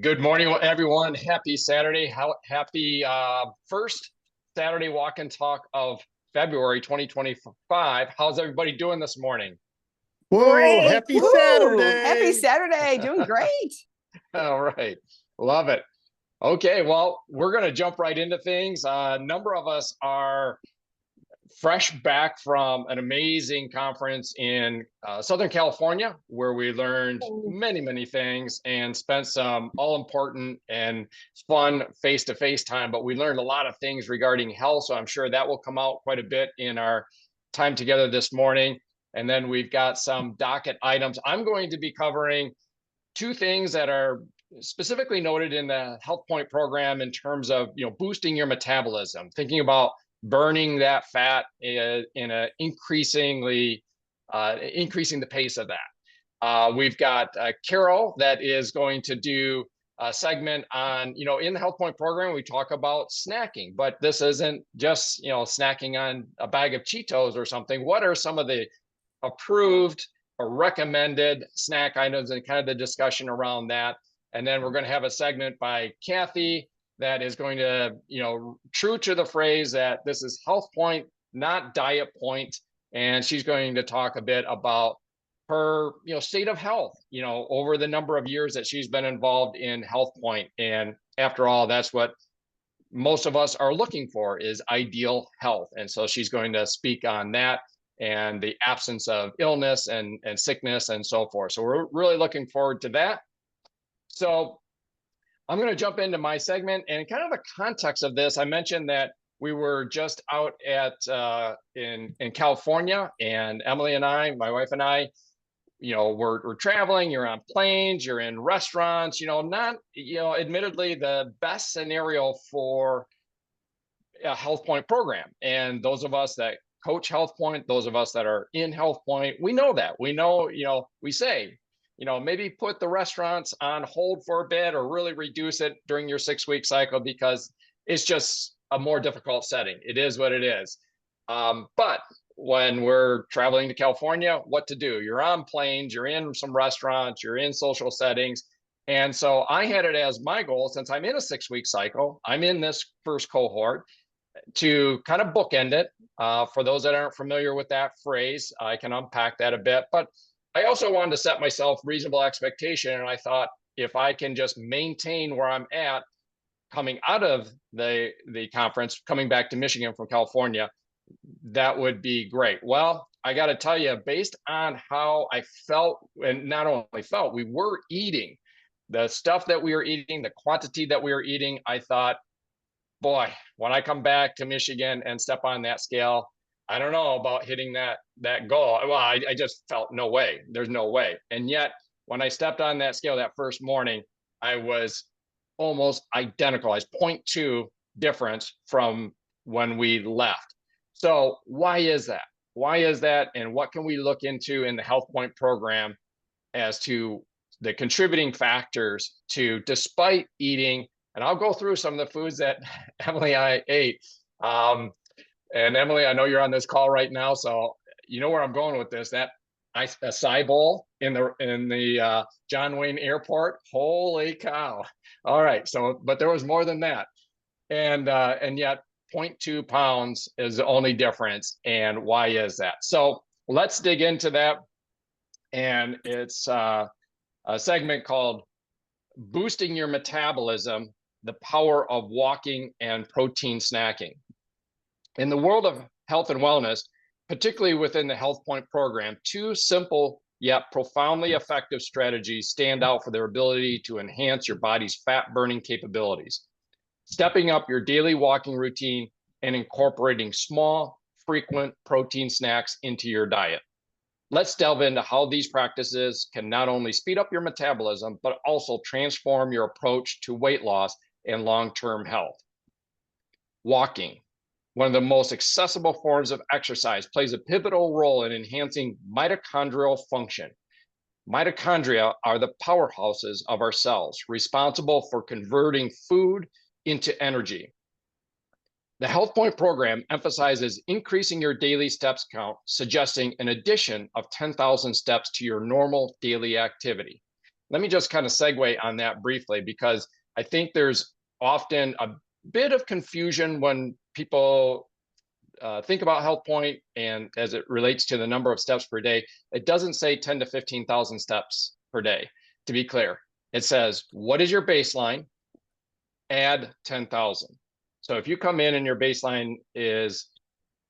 Good morning, everyone. Happy Saturday. Happy first Saturday walk and talk of February 2025. How's everybody doing this morning? Whoa, Great. happy Woo. Happy Saturday. Saturday. Doing great. All right. Love it. Okay, well, we're going to jump right into things. A number of us are fresh back from an amazing conference in Southern California, where we learned many things and spent some all important and fun face-to-face time. But we learned a lot of things regarding health. So I'm sure that will come out quite a bit in our time together this morning. And then we've got some docket items. I'm going to be covering two things that are specifically noted in the HealthPointe program in terms of boosting your metabolism, thinking about burning that fat in a increasing the pace of that. We've got Carol that is going to do a segment on, in the HealthPointe program, we talk about snacking, but this isn't just, snacking on a bag of Cheetos or something. What are some of the approved or recommended snack items and kind of the discussion around that? And then we're going to have a segment by Kathy that is going to, true to the phrase that this is HealthPointe, not Diet Point. And she's going to talk a bit about her, state of health, over the number of years that she's been involved in HealthPointe. And after all, that's what most of us are looking for, is ideal health. And so she's going to speak on that and the absence of illness and sickness and so forth. So we're really looking forward to that. So I'm going to jump into my segment, and kind of the context of this. I mentioned that we were just out at in California, and Emily and I, my wife and I, we're traveling. You're on planes, you're in restaurants. Not admittedly the best scenario for a HealthPointe program. And those of us that coach HealthPointe, those of us that are in HealthPointe, we know that. We know, we say, maybe put the restaurants on hold for a bit or really reduce it during your 6-week cycle, because it's just a more difficult setting. It is what it is. But when we're traveling to California, what to do? You're on planes, you're in some restaurants, you're in social settings. And so I had it as my goal, since I'm in a 6-week cycle, I'm in this first cohort, to kind of bookend it. For those that aren't familiar with that phrase, I can unpack that a bit. But I also wanted to set myself reasonable expectation. And I thought, if I can just maintain where I'm at coming out of the conference, coming back to Michigan from California, that would be great. Well, I got to tell you, based on how I felt, and not only felt, we were eating the stuff that we were eating, the quantity that we were eating, I thought, boy, when I come back to Michigan and step on that scale, I don't know about hitting that goal. Well, I just felt no way. There's no way. And yet, when I stepped on that scale that first morning, I was almost identical. I was 0.2 difference from when we left. So why is that? Why is that? And what can we look into in the HealthPointe program as to the contributing factors to, despite eating, and I'll go through some of the foods that Emily and I ate. And Emily, I know you're on this call right now, so you know where I'm going with this. That acai bowl in the John Wayne Airport. Holy cow! All right, so but there was more than that, and yet 0.2 pounds is the only difference. And why is that? So let's dig into that. And it's a segment called "Boosting Your Metabolism: The Power of Walking and Protein Snacking." In the world of health and wellness, particularly within the HealthPointe program, two simple yet profoundly effective strategies stand out for their ability to enhance your body's fat-burning capabilities: stepping up your daily walking routine and incorporating small, frequent protein snacks into your diet. Let's delve into how these practices can not only speed up your metabolism, but also transform your approach to weight loss and long-term health. Walking, one of the most accessible forms of exercise, plays a pivotal role in enhancing mitochondrial function. Mitochondria are the powerhouses of our cells, responsible for converting food into energy. The HealthPointe program emphasizes increasing your daily steps count, suggesting an addition of 10,000 steps to your normal daily activity. Let me just kind of segue on that briefly, because I think there's often a bit of confusion when people think about HealthPointe, and as it relates to the number of steps per day. It doesn't say 10 to 15,000 steps per day. To be clear, it says, what is your baseline? Add 10,000. So if you come in and your baseline is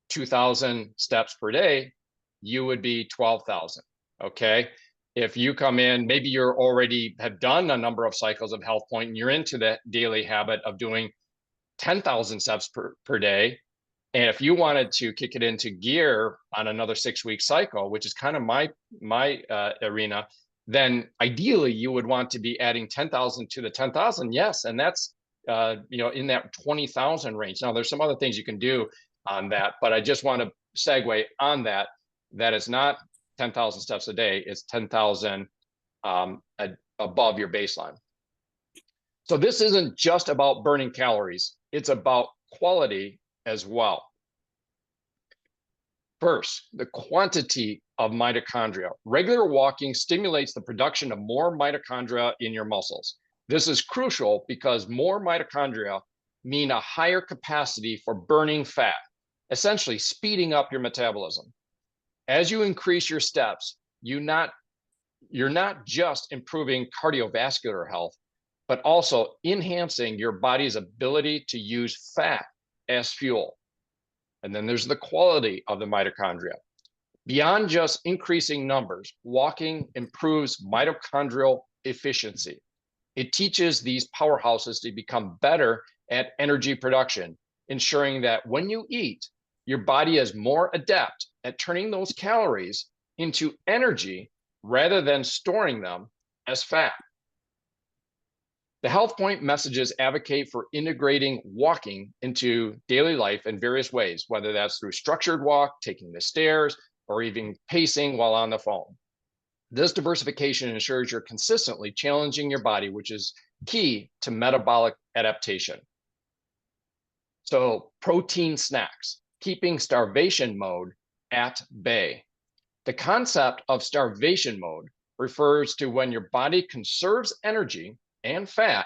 2,000 steps per day, you would be 12,000. Okay. If you come in, maybe you're already have done a number of cycles of HealthPointe and you're into that daily habit of doing 10,000 steps per day. And if you wanted to kick it into gear on another 6-week cycle, which is kind of my arena, then ideally you would want to be adding 10,000 to the 10,000. Yes. And that's, in that 20,000 range. Now there's some other things you can do on that, but I just want to segue on that. That is not 10,000 steps a day. It's 10,000 above your baseline. So this isn't just about burning calories. It's about quality as well. First, the quantity of mitochondria. Regular walking stimulates the production of more mitochondria in your muscles. This is crucial because more mitochondria mean a higher capacity for burning fat, essentially speeding up your metabolism. As you increase your steps, you're not just improving cardiovascular health, but also enhancing your body's ability to use fat as fuel. And then there's the quality of the mitochondria. Beyond just increasing numbers, walking improves mitochondrial efficiency. It teaches these powerhouses to become better at energy production, ensuring that when you eat, your body is more adept at turning those calories into energy rather than storing them as fat. The HealthPointe messages advocate for integrating walking into daily life in various ways, whether that's through structured walk, taking the stairs, or even pacing while on the phone. This diversification ensures you're consistently challenging your body, which is key to metabolic adaptation. So, protein snacks, keeping starvation mode at bay. The concept of starvation mode refers to when your body conserves energy and fat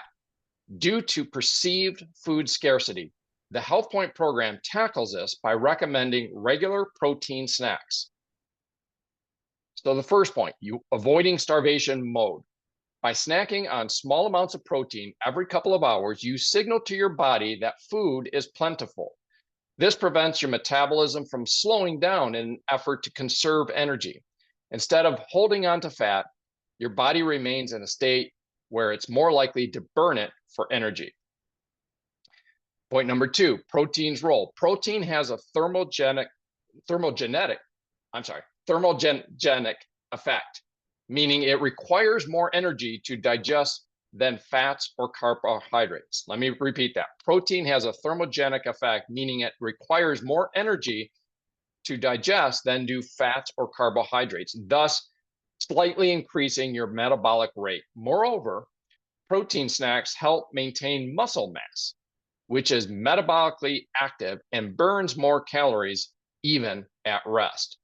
due to perceived food scarcity. The HealthPointe program tackles this by recommending regular protein snacks. So the first point, avoiding starvation mode. By snacking on small amounts of protein every couple of hours, you signal to your body that food is plentiful. This prevents your metabolism from slowing down in an effort to conserve energy. Instead of holding on to fat, your body remains in a state where it's more likely to burn it for energy. Point number 2, protein's role. Protein has a thermogenic effect, meaning it requires more energy to digest than fats or carbohydrates. Let me repeat that. Protein has a thermogenic effect, meaning it requires more energy to digest than do fats or carbohydrates, thus slightly increasing your metabolic rate. Moreover, protein snacks help maintain muscle mass, which is metabolically active and burns more calories even at rest.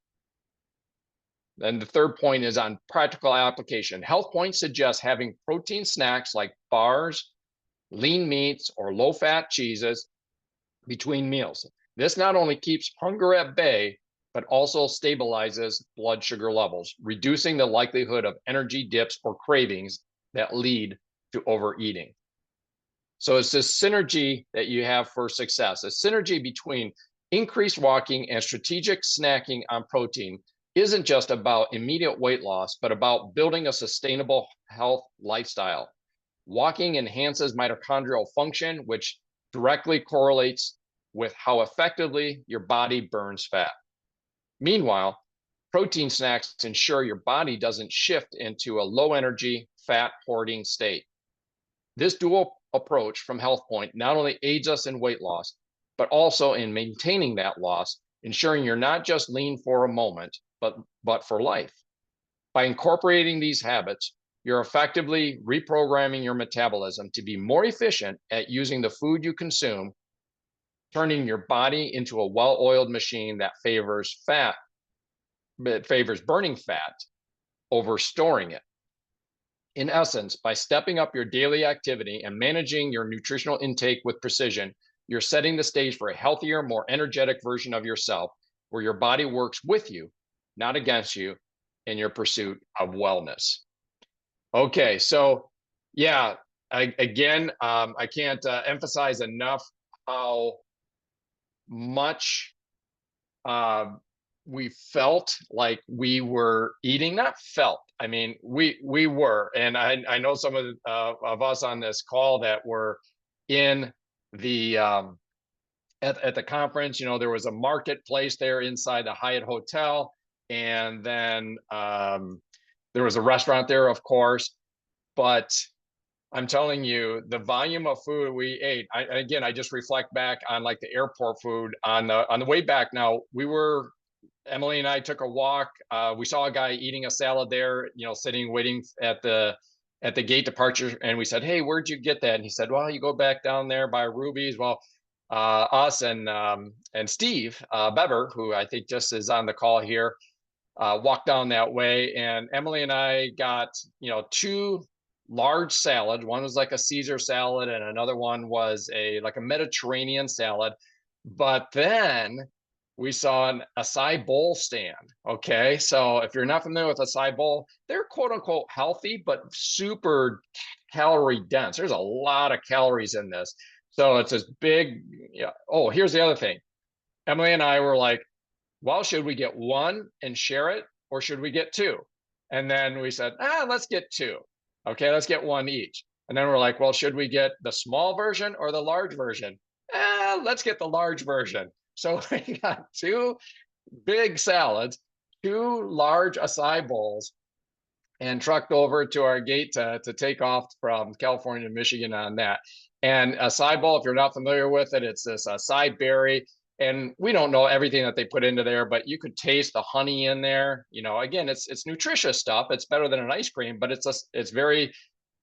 Then the third point is on practical application. HealthPointe suggests having protein snacks like bars, lean meats, or low-fat cheeses between meals. This not only keeps hunger at bay, but also stabilizes blood sugar levels, reducing the likelihood of energy dips or cravings that lead to overeating. So it's this synergy that you have for success, a synergy between increased walking and strategic snacking on protein isn't just about immediate weight loss, but about building a sustainable health lifestyle. Walking enhances mitochondrial function, which directly correlates with how effectively your body burns fat. Meanwhile, protein snacks ensure your body doesn't shift into a low energy, fat hoarding state. This dual approach from HealthPointe not only aids us in weight loss, but also in maintaining that loss, ensuring you're not just lean for a moment, but for life. By incorporating these habits, you're effectively reprogramming your metabolism to be more efficient at using the food you consume, turning your body into a well-oiled machine that favors burning fat over storing it. In essence, by stepping up your daily activity and managing your nutritional intake with precision, you're setting the stage for a healthier, more energetic version of yourself, where your body works with you, not against you, in your pursuit of wellness. Okay, so yeah, I can't emphasize enough how much we felt like we were eating, not felt. I mean, we were, and I know some of us on this call that were in the at the conference. You know, there was a marketplace there inside the Hyatt Hotel, and then there was a restaurant there, of course. But I'm telling you, the volume of food we ate. I just reflect back on like the airport food on the way back. Now Emily and I took a walk. We saw a guy eating a salad there, you know, sitting waiting at the gate departure, and we said, "Hey, where'd you get that?" And he said, "Well, you go back down there by Ruby's." Well, us and Steve Bever, who I think just is on the call here, walked down that way, and Emily and I got, you know, two large salads. One was like a Caesar salad, and another one was like a Mediterranean salad. But then we saw an acai bowl stand. Okay, so if you're not familiar with acai bowl, they're quote unquote healthy, but super calorie dense. There's a lot of calories in this. So it's this big, yeah. Oh, here's the other thing. Emily and I were like, well, should we get one and share it, or should we get two? And then we said, let's get two. Okay, let's get one each. And then we're like, well, should we get the small version or the large version? Let's get the large version. So we got two big salads, two large acai bowls, and trucked over to our gate to take off from California to Michigan on that. And acai bowl, if you're not familiar with it, it's this acai berry. And we don't know everything that they put into there, but you could taste the honey in there. You know, again, it's nutritious stuff. It's better than an ice cream, but it's very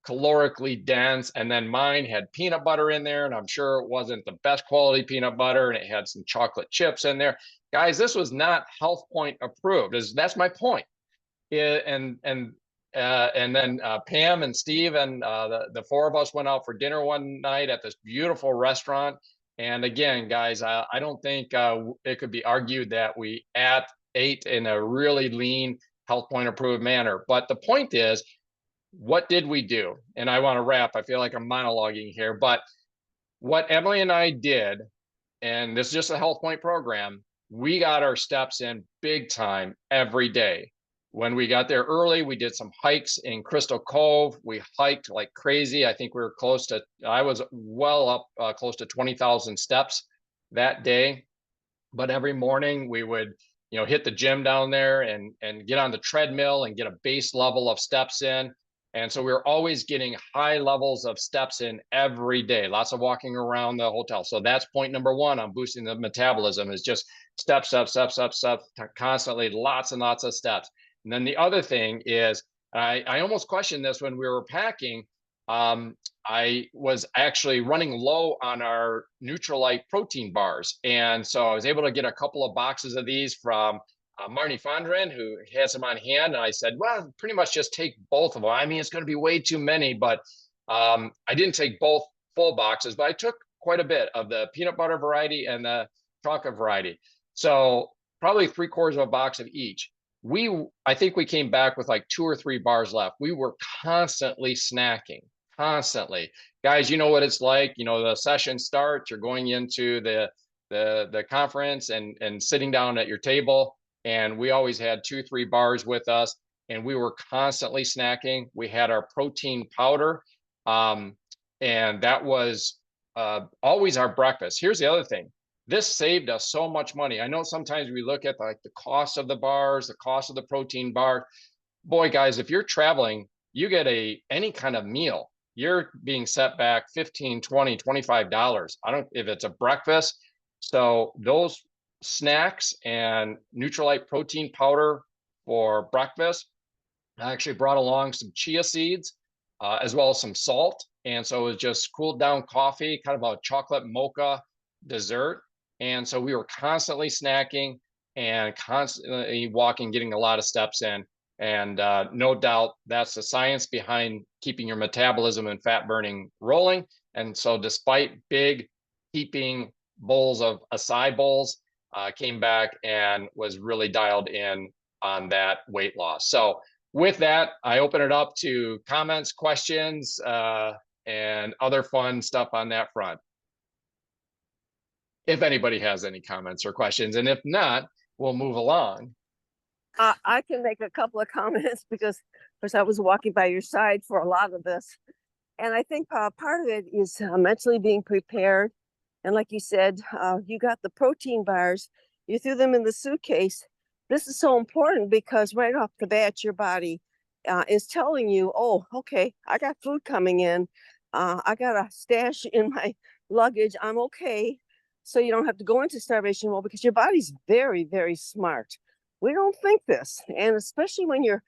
calorically dense. And then mine had peanut butter in there, and I'm sure it wasn't the best quality peanut butter, and it had some chocolate chips in there. Guys, this was not HealthPointe approved. That's my point. And then Pam and Steve and the four of us went out for dinner one night at this beautiful restaurant. And again, guys, I don't think it could be argued that we ate in a really lean, HealthPointe approved manner. But the point is, what did we do? And I want to wrap. I feel like I'm monologuing here, but what Emily and I did, and this is just a HealthPointe program, we got our steps in big time every day. When we got there early, we did some hikes in Crystal Cove. We hiked like crazy. I think we were I was well up close to 20,000 steps that day. But every morning we would, you know, hit the gym down there and get on the treadmill and get a base level of steps in. And so we were always getting high levels of steps in every day, lots of walking around the hotel. So that's point number one on boosting the metabolism, is just steps, constantly, lots and lots of steps. And then the other thing is, I almost questioned this when we were packing. I was actually running low on our Nutrilite protein bars. And so I was able to get a couple of boxes of these from Marnie Fondren, who has them on hand. And I said, well, pretty much just take both of them. I mean, it's going to be way too many, but I didn't take both full boxes, but I took quite a bit of the peanut butter variety and the chocolate variety. So probably 3/4 of a box of each. I think we came back with like 2 or 3 bars left. We were constantly snacking, constantly. Guys, you know what it's like. You know, the session starts, you're going into the conference and sitting down at your table. And we always had 2, 3 bars with us, and we were constantly snacking. We had our protein powder, and that was always our breakfast. Here's the other thing. This saved us so much money. I know sometimes we look at like the cost of the bars, the cost of the protein bar. Boy, guys, if you're traveling, you get any kind of meal, you're being set back $15, $20, $25. If it's a breakfast. So those snacks and Nutrilite protein powder for breakfast, I actually brought along some chia seeds, as well as some salt. And so it was just cooled down coffee, kind of a chocolate mocha dessert. And so we were constantly snacking and constantly walking, getting a lot of steps in. And no doubt that's the science behind keeping your metabolism and fat burning rolling. And so, despite big heaping bowls of acai bowls, came back and was really dialed in on that weight loss. So, with that, I open it up to comments, questions, and other fun stuff on that front. If anybody has any comments or questions, and if not, we'll move along. I can make a couple of comments because, of course, I was walking by your side for a lot of this. And I think part of it is mentally being prepared. And like you said, you got the protein bars, you threw them in the suitcase. This is so important because right off the bat, your body is telling you, oh, okay, I got food coming in. I got a stash in my luggage. I'm okay. So you don't have to go into starvation mode because your body's very, very smart. We don't think this. And especially when you're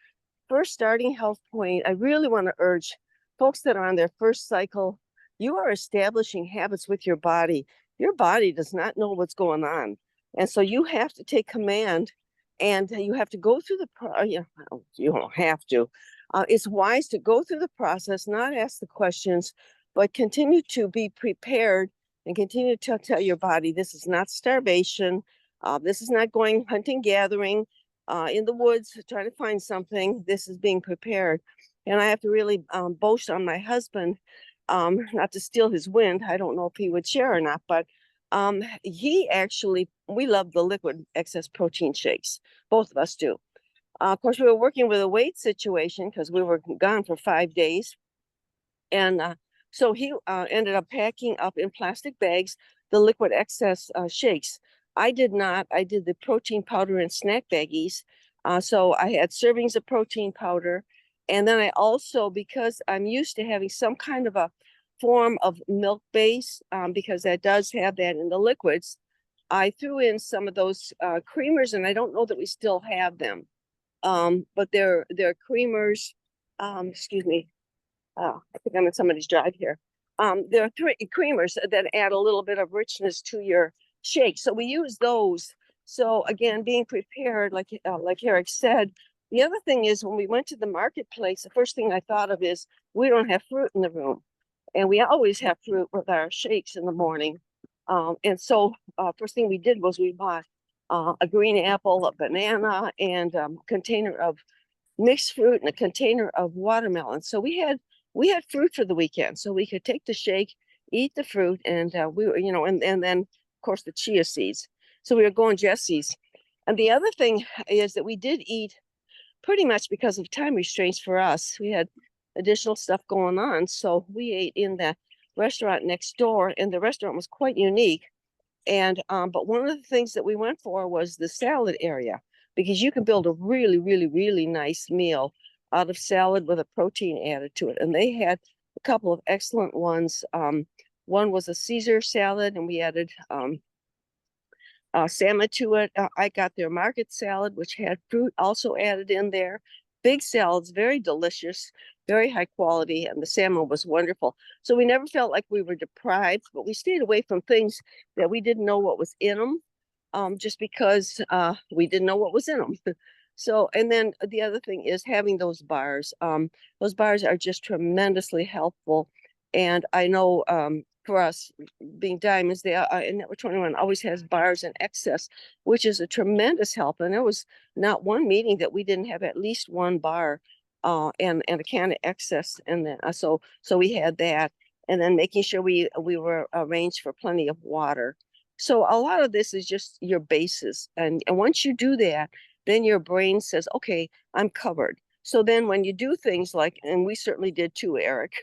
first starting HealthPointe, I really want to urge folks that are on their first cycle, you are establishing habits with your body. Your body does not know what's going on. And so you have to take command and you have to go through you don't have to. It's wise to go through the process, not ask the questions, but continue to be prepared and continue to tell your body this is not starvation. This is not going hunting, gathering in the woods, trying to find something. This is being prepared. And I have to really boast on my husband, not to steal his wind. I don't know if he would share or not, but he actually, we love the liquid excess protein shakes. Both of us do. Of course, we were working with a weight situation because we were gone for 5 days. And so he ended up packing up in plastic bags the liquid excess shakes. I did not. I did the protein powder and snack baggies. So I had servings of protein powder. And then I also, because I'm used to having some kind of a form of milk base, because that does have that in the liquids, I threw in some of those creamers, and I don't know that we still have them. But they're creamers. Excuse me. I think I'm in somebody's drive here. There are 3 creamers that add a little bit of richness to your shake. So we use those. So again, being prepared, like Eric said. The other thing is when we went to the marketplace, the first thing I thought of is we don't have fruit in the room. And we always have fruit with our shakes in the morning. And so first thing we did was we bought a green apple, a banana, and a container of mixed fruit and a container of watermelon. So we had fruit for the weekend, so we could take the shake, eat the fruit, and we were, and then of course the chia seeds. So we were going Jesse's. And the other thing is that we did eat pretty much because of time restraints for us. We had additional stuff going on, so we ate in the restaurant next door, and the restaurant was quite unique. And but one of the things that we went for was the salad area, because you can build a really, really, really nice meal out of salad with a protein added to it. And they had a couple of excellent ones. One was a Caesar salad, and we added salmon to it. I got their market salad, which had fruit also added in there. Big salads, very delicious, very high quality, and the salmon was wonderful. So we never felt like we were deprived, but we stayed away from things that we didn't know what was in them, just because we didn't know what was in them. So, and then the other thing is having those bars. Those bars are just tremendously helpful. And I know for us being diamonds, and Network 21 always has bars in excess, which is a tremendous help. And there was not one meeting that we didn't have at least one bar and a can of excess. And then so we had that, and then making sure we were arranged for plenty of water. So a lot of this is just your bases. And once you do that, then your brain says, okay, I'm covered. So then when you do things like, and we certainly did too, Eric,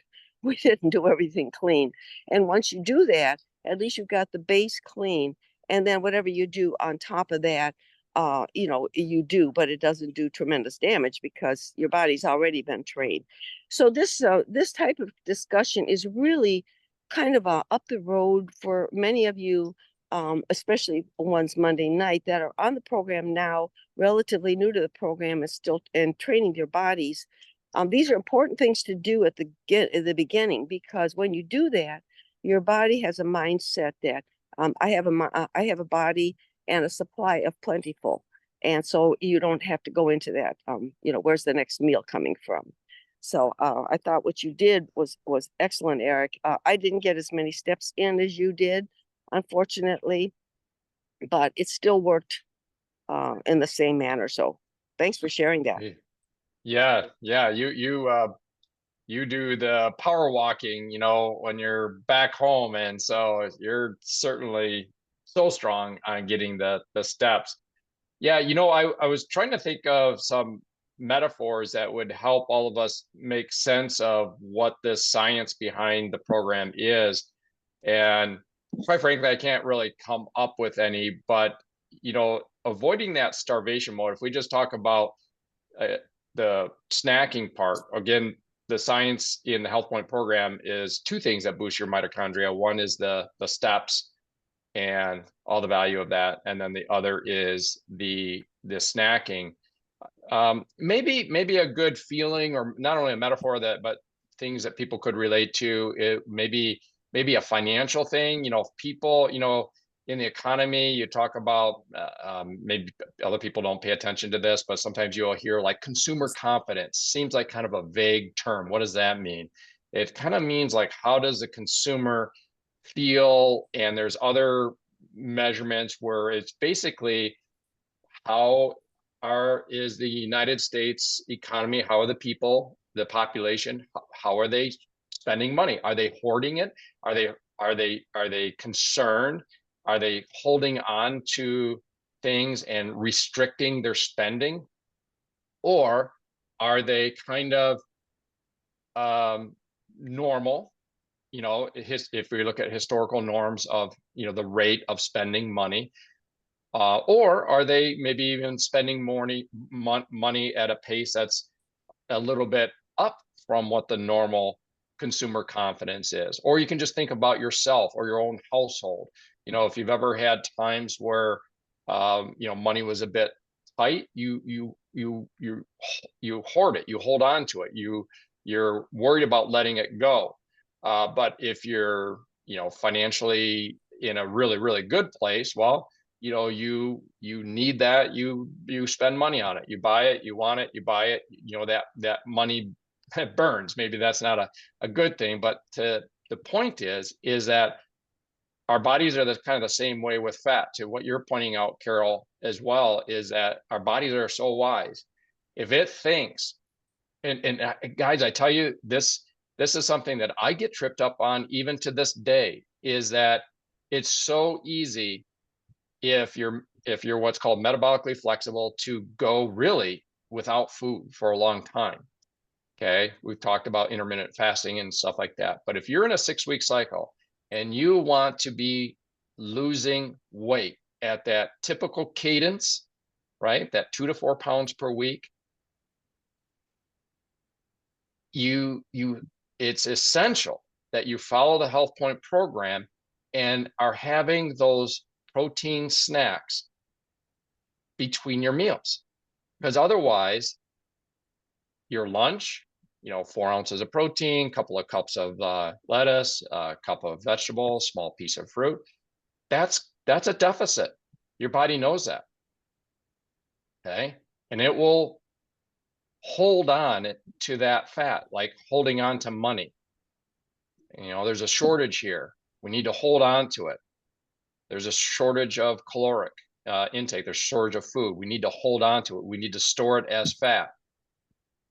we didn't do everything clean. And once you do that, at least you've got the base clean. And then whatever you do on top of that, you do, but it doesn't do tremendous damage because your body's already been trained. So this type of discussion is really kind of up the road for many of you, especially ones Monday night that are on the program now, relatively new to the program and training their bodies. These are important things to do at the beginning, because when you do that, your body has a mindset that I have I have a body and a supply of plentiful. And so you don't have to go into that, where's the next meal coming from? So I thought what you did was excellent, Eric. I didn't get as many steps in as you did, unfortunately, but it still worked in the same manner. So thanks for sharing that. Yeah, yeah. You do the power walking, when you're back home, and so you're certainly so strong on getting the steps. Yeah, I was trying to think of some metaphors that would help all of us make sense of what the science behind the program is. And quite frankly, I can't really come up with any, but avoiding that starvation mode, if we just talk about the snacking part, again, the science in the HealthPointe program is two things that boost your mitochondria. One is the steps and all the value of that, and then the other is the snacking. Maybe a good feeling, or not only a metaphor but things that people could relate to. It maybe a financial thing. People, in the economy, you talk about maybe other people don't pay attention to this, but sometimes you'll hear like consumer confidence. Seems like kind of a vague term. What does that mean? It kind of means like, how does the consumer feel? And there's other measurements where it's basically how is the United States economy, how are the people, the population, how are they spending money? Are they hoarding it? Are they concerned? Are they holding on to things and restricting their spending? Or are they kind of normal? If we look at historical norms of the rate of spending money, or are they maybe even spending money at a pace that's a little bit up from what the normal consumer confidence is? Or you can just think about yourself or your own household. If you've ever had times where money was a bit tight, you hoard it, you hold on to it, you're worried about letting it go. But if you're financially in a really, really good place, well, you need that, you spend money on it, you buy it, you want it, you buy it, that money burns. Maybe that's not a good thing, but the point is that our bodies are kind of the same way with fat. To what you're pointing out, Carol, as well, is that our bodies are so wise. If it thinks, and guys, I tell you, this is something that I get tripped up on even to this day, is that it's so easy, if you're what's called metabolically flexible, to go really without food for a long time. Okay, we've talked about intermittent fasting and stuff like that. But if you're in a 6-week cycle and you want to be losing weight at that typical cadence, right, that 2 to 4 pounds per week, it's essential that you follow the HealthPointe program and are having those protein snacks between your meals, because otherwise your lunch, 4 ounces of protein, couple of cups of lettuce, a cup of vegetables, small piece of fruit, that's a deficit. Your body knows that. Okay, and it will hold on to that fat, like holding on to money. There's a shortage here, we need to hold on to it. There's a shortage of caloric intake, there's a shortage of food, we need to hold on to it, we need to store it as fat.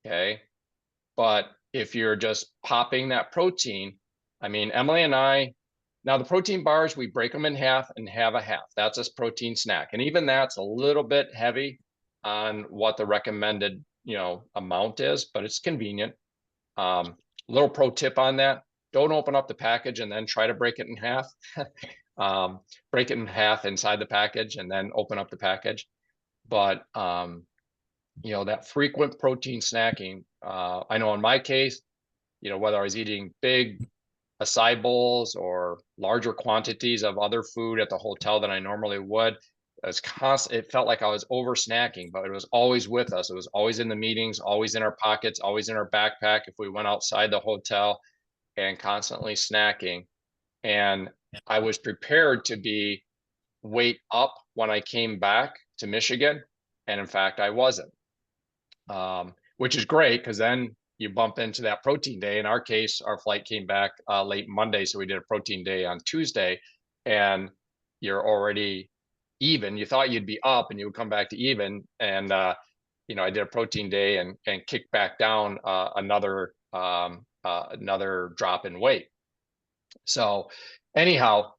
Okay, but if you're just popping that protein, I mean, Emily and I, now the protein bars, we break them in half and have a half. That's a protein snack. And even that's a little bit heavy on what the recommended, amount is, but it's convenient. Little pro tip on that: don't open up the package and then try to break it in half. Break it in half inside the package and then open up the package. But that frequent protein snacking, I know in my case, whether I was eating big acai bowls or larger quantities of other food at the hotel than I normally would, it felt like I was over snacking, but it was always with us. It was always in the meetings, always in our pockets, always in our backpack if we went outside the hotel, and constantly snacking. And I was prepared to be weight up when I came back to Michigan. And in fact, I wasn't, which is great because then you bump into that protein day. In our case, our flight came back late Monday. So we did a protein day on Tuesday, and you're already even. You thought you'd be up and you would come back to even. And, I did a protein day and kicked back down another drop in weight. So anyhow,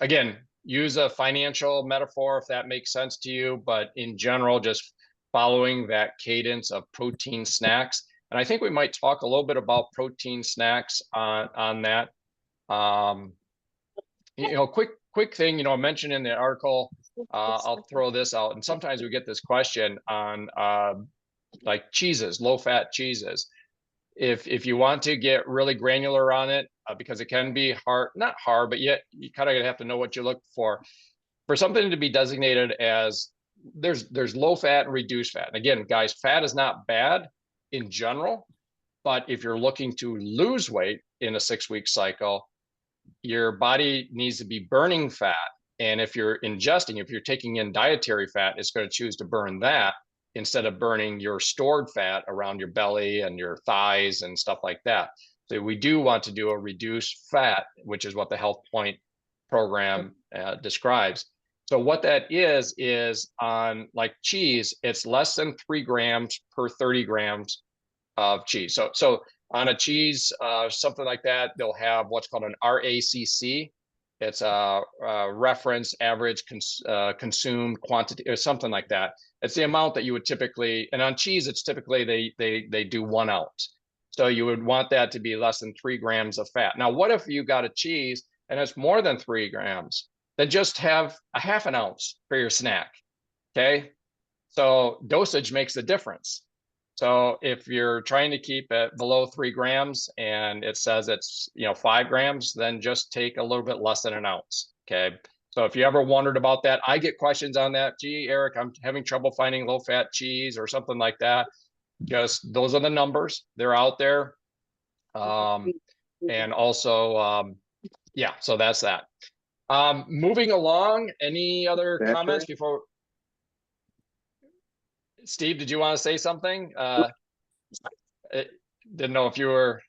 again, use a financial metaphor if that makes sense to you, but in general, just following that cadence of protein snacks. And I think we might talk a little bit about protein snacks on that. Quick thing, I mentioned in the article, I'll throw this out. And sometimes we get this question on like cheeses, low fat cheeses. If you want to get really granular on it, because it can be hard, not hard, but yet you kind of have to know what you look for something to be designated as there's low fat and reduced fat. And again, guys, fat is not bad in general, but if you're looking to lose weight in a 6-week cycle, your body needs to be burning fat. And if you're taking in dietary fat, it's going to choose to burn that instead of burning your stored fat around your belly and your thighs and stuff like that. So we do want to do a reduced fat, which is what the HealthPointe program describes. So what that is on like cheese, it's less than 3 grams per 30 grams of cheese. So on a cheese, something like that, they'll have what's called an RACC. It's a reference average consumed quantity or something like that. It's the amount that you would typically, and on cheese, it's typically they do 1 ounce. So you would want that to be less than 3 grams of fat. Now, what if you got a cheese and it's more than 3 grams? Then just have a half an ounce for your snack. Okay. So dosage makes a difference. So if you're trying to keep it below 3 grams and it says it's 5 grams, then just take a little bit less than an ounce. Okay. So if you ever wondered about that, I get questions on that. Gee, Eric, I'm having trouble finding low fat cheese or something like that. Just those are the numbers. They're out there. And also, yeah, so that's that. Moving along, any other comments before? Steve, did you want to say something? Didn't know if you were,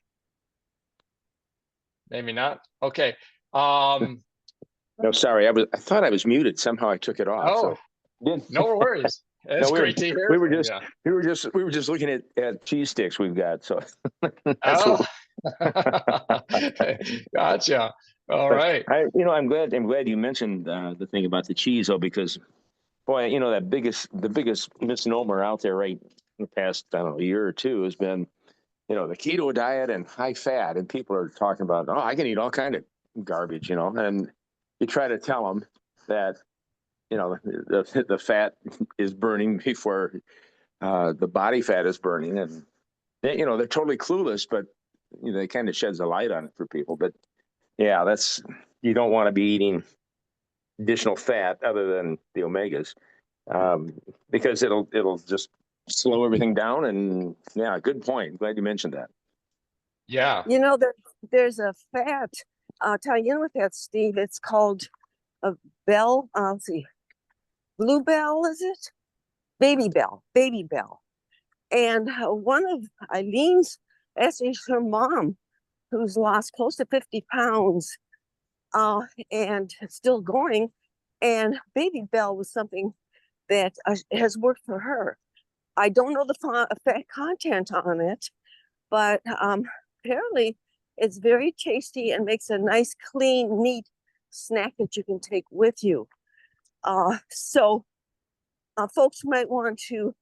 maybe not. Okay. No, sorry. I thought I was muted. Somehow I took it off. Oh, so. No worries. It's great to hear. We were just looking at cheese sticks we've got. So. Oh. Gotcha. All right. I'm glad you mentioned the thing about the cheese though, because boy, the biggest misnomer out there right in the past, I don't know, year or two has been, the keto diet and high fat, and people are talking about, oh, I can eat all kind of garbage, and you try to tell them that, the fat is burning before the body fat is burning, and they're totally clueless, but they kind of sheds a light on it for people. But yeah, you don't want to be eating additional fat other than the omegas, because it'll just slow everything down. And yeah, good point. Glad you mentioned that. Yeah. There's a fat, I'll tell you what that, Steve, it's called a bell. Let's see, Bluebell, is it? Baby Bell. And one of Eileen's, actually her mom, who's lost close to 50 pounds and still going. And Baby Bell was something that has worked for her. I don't know the fat content on it, but apparently it's very tasty and makes a nice, clean, neat snack that you can take with you. So folks might want to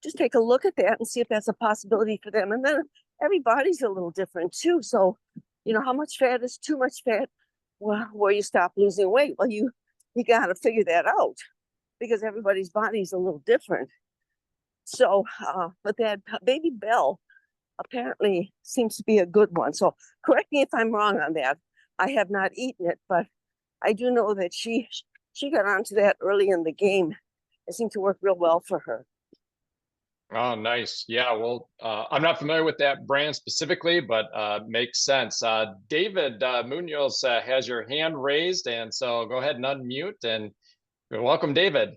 just take a look at that and see if that's a possibility for them. And then everybody's a little different too. So, how much fat is too much fat? Well, where you stop losing weight? Well, you got to figure that out because everybody's body's a little different. So, but that Baby Bell apparently seems to be a good one. So correct me if I'm wrong on that. I have not eaten it, but I do know that she got onto that early in the game. It seemed to work real well for her. Oh, nice. Yeah, well, I'm not familiar with that brand specifically, but makes sense. David Munoz has your hand raised, and so go ahead and unmute and welcome, David.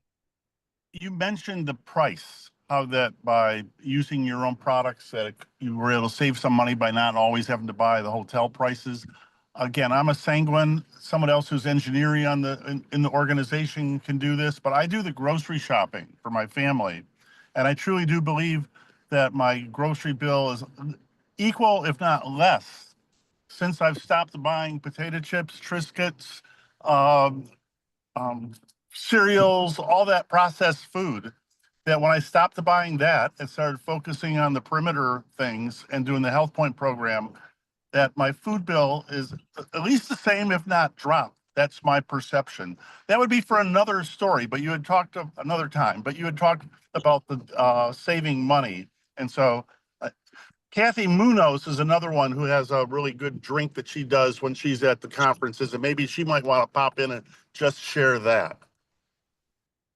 You mentioned the price, how that by using your own products that you were able to save some money by not always having to buy the hotel prices. Again, I'm a sanguine, someone else who's engineering in the organization can do this, but I do the grocery shopping for my family. And I truly do believe that my grocery bill is equal, if not less, since I've stopped buying potato chips, Triscuits, um, cereals, all that processed food, that when I stopped buying that and started focusing on the perimeter things and doing the HealthPointe program, that my food bill is at least the same, if not dropped. That's my perception. That would be for another story, but you had talked another time, but you had talked about the saving money. And so Kathy Munoz is another one who has a really good drink that she does when she's at the conferences, and maybe she might want to pop in and just share that.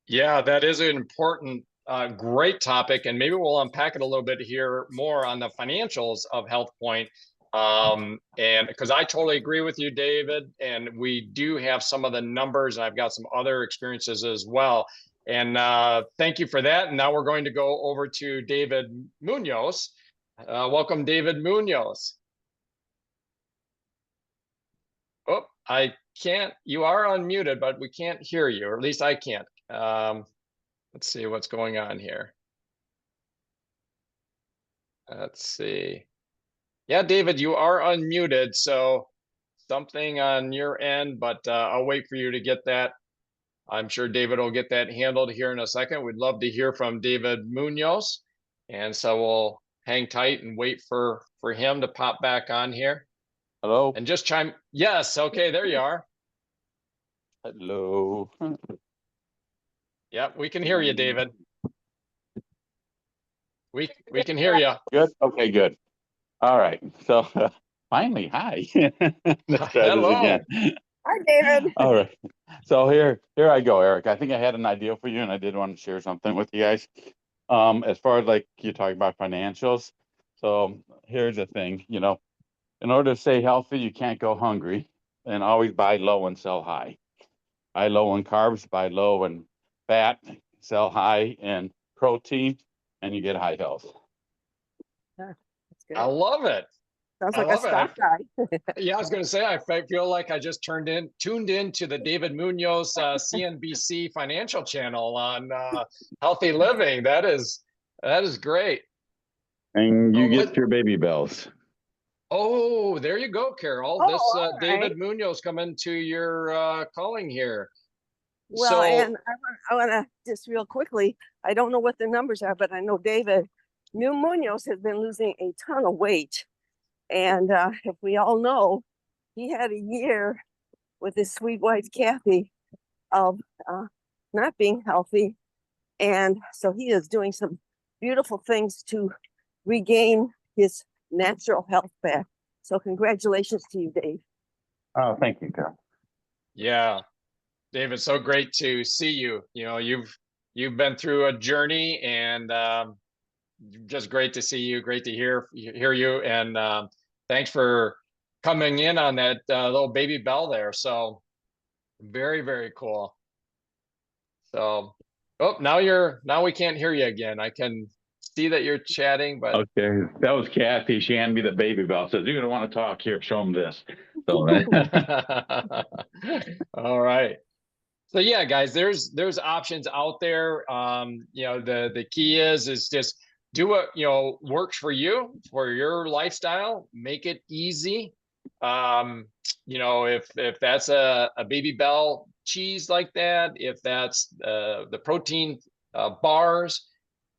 Yeah, that is an important, great topic, and maybe we'll unpack it a little bit here more on the financials of HealthPointe. And because I totally agree with you, David, and we do have some of the numbers, and I've got some other experiences as well. And thank you for that. And now we're going to go over to David Munoz. Welcome, David Munoz. Oh, I can't, you are unmuted, but we can't hear you, or at least I can't. Let's see what's going on here. Let's see. Yeah, David, you are unmuted, so something on your end, but I'll wait for you to get that. I'm sure David will get that handled here in a second. We'd love to hear from David Munoz. And so we'll hang tight and wait for him to pop back on here. Hello. And just chime. Yes. Okay. There you are. Hello. Yep. We can hear you, David. We can hear you. Good. Okay, good. All right. So finally, hi. Let's try Hello. this again. Hi, David. All right. So here I go, Eric. I think I had an idea for you, and I did want to share something with you guys. As far as like you talking about financials. So here's the thing, in order to stay healthy, you can't go hungry, and always buy low and sell high. Buy low in carbs, buy low in fat, sell high in protein, and you get high health. That's good. I love it. Sounds I like a love it. stock guy. Yeah, I was going to say, I feel like I just tuned into the David Munoz CNBC financial channel on healthy living. That is great. And you Oh, get your baby bells. Oh, there you go, Carol. Oh, This all David right. Munoz coming to your calling here. Well, So, and I want to just real quickly, I don't know what the numbers are, but I know David Munoz has been losing a ton of weight. And if we all know, he had a year with his sweet wife, Kathy, of not being healthy. And so he is doing some beautiful things to regain his natural health back. So congratulations to you, Dave. Oh, thank you, Carol. yeah, David, so great to see you. You've been through a journey, and just great to see you. Great to hear you, and thanks for coming in on that little baby bell there. So very, very cool. So, oh, now we can't hear you again. I can see that you're chatting, but Okay, that was Kathy. She handed me the baby bell. Says, "You're gonna want to talk here. Show them this." So, all right. So yeah, guys, there's options out there. The key is just do what works for you, for your lifestyle. Make it easy. If that's a baby bell cheese like that, if that's the protein bars,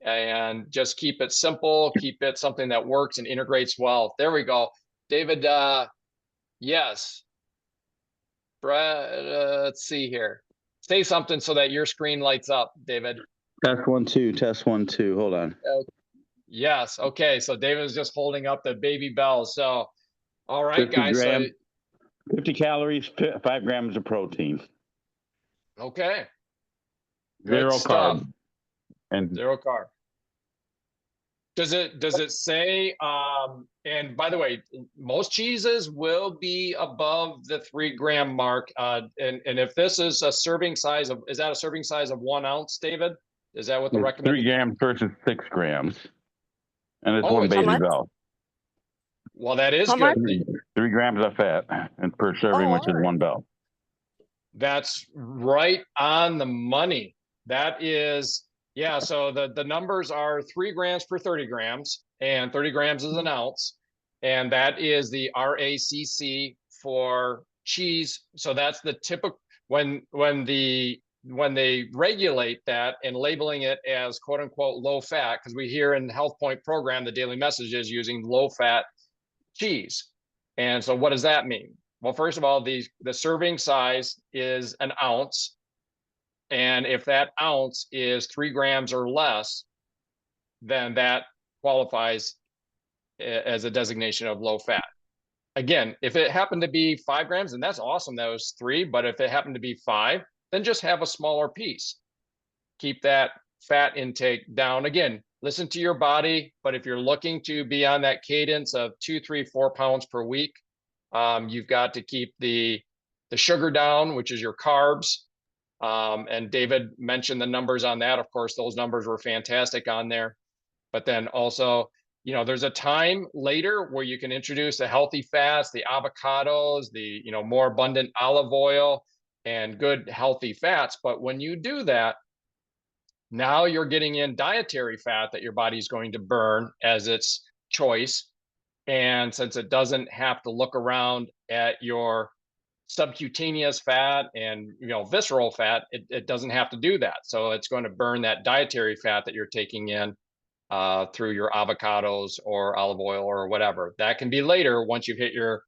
and just keep it simple, keep it something that works and integrates well. There we go, David. Yes, Brad. Let's see here. Say something so that your screen lights up, David. Test 1 2. Test 1 2. Hold on. Yes. Okay. So David is just holding up the baby bell. So, all right, 50 guys. grams, 50 calories, 5 grams of protein. Okay. Zero Good stuff. carb. And Zero carb. Does it say, and by the way, most cheeses will be above the 3 gram mark. And if this is a serving size of, is that a serving size of 1 ounce, David? Is that what the It's 3 recommended? grams versus 6 grams. And it's Oh, one it's baby much? bell. Well, that is How much? good. 3 grams of fat and per serving, Oh, which is alright. 1 bell. That's right on the money. That is, yeah. So the numbers are 3 grams per 30 grams, and 30 grams is an ounce. And that is the RACC for cheese. So that's the typical, when they regulate that and labeling it as quote unquote low fat, because we hear in the HealthPointe program, the daily message is using low fat cheese. And so what does that mean? Well, first of all, the serving size is an ounce. And if that ounce is 3 grams or less, then that qualifies as a designation of low fat. Again, if it happened to be 5 grams, and that's awesome, that was 3, but if it happened to be 5, then just have a smaller piece. Keep that fat intake down. Again, listen to your body, but if you're looking to be on that cadence of 2, 3, 4 pounds per week, you've got to keep the sugar down, which is your carbs. And David mentioned the numbers on that. Of course, those numbers were fantastic on there. But then also, there's a time later where you can introduce the healthy fats, the avocados, the, more abundant olive oil and good healthy fats. But when you do that, now you're getting in dietary fat that your body's going to burn as its choice. And since it doesn't have to look around at your subcutaneous fat and visceral fat, it doesn't have to do that. So it's going to burn that dietary fat that you're taking in through your avocados or olive oil or whatever. That can be later once you've hit your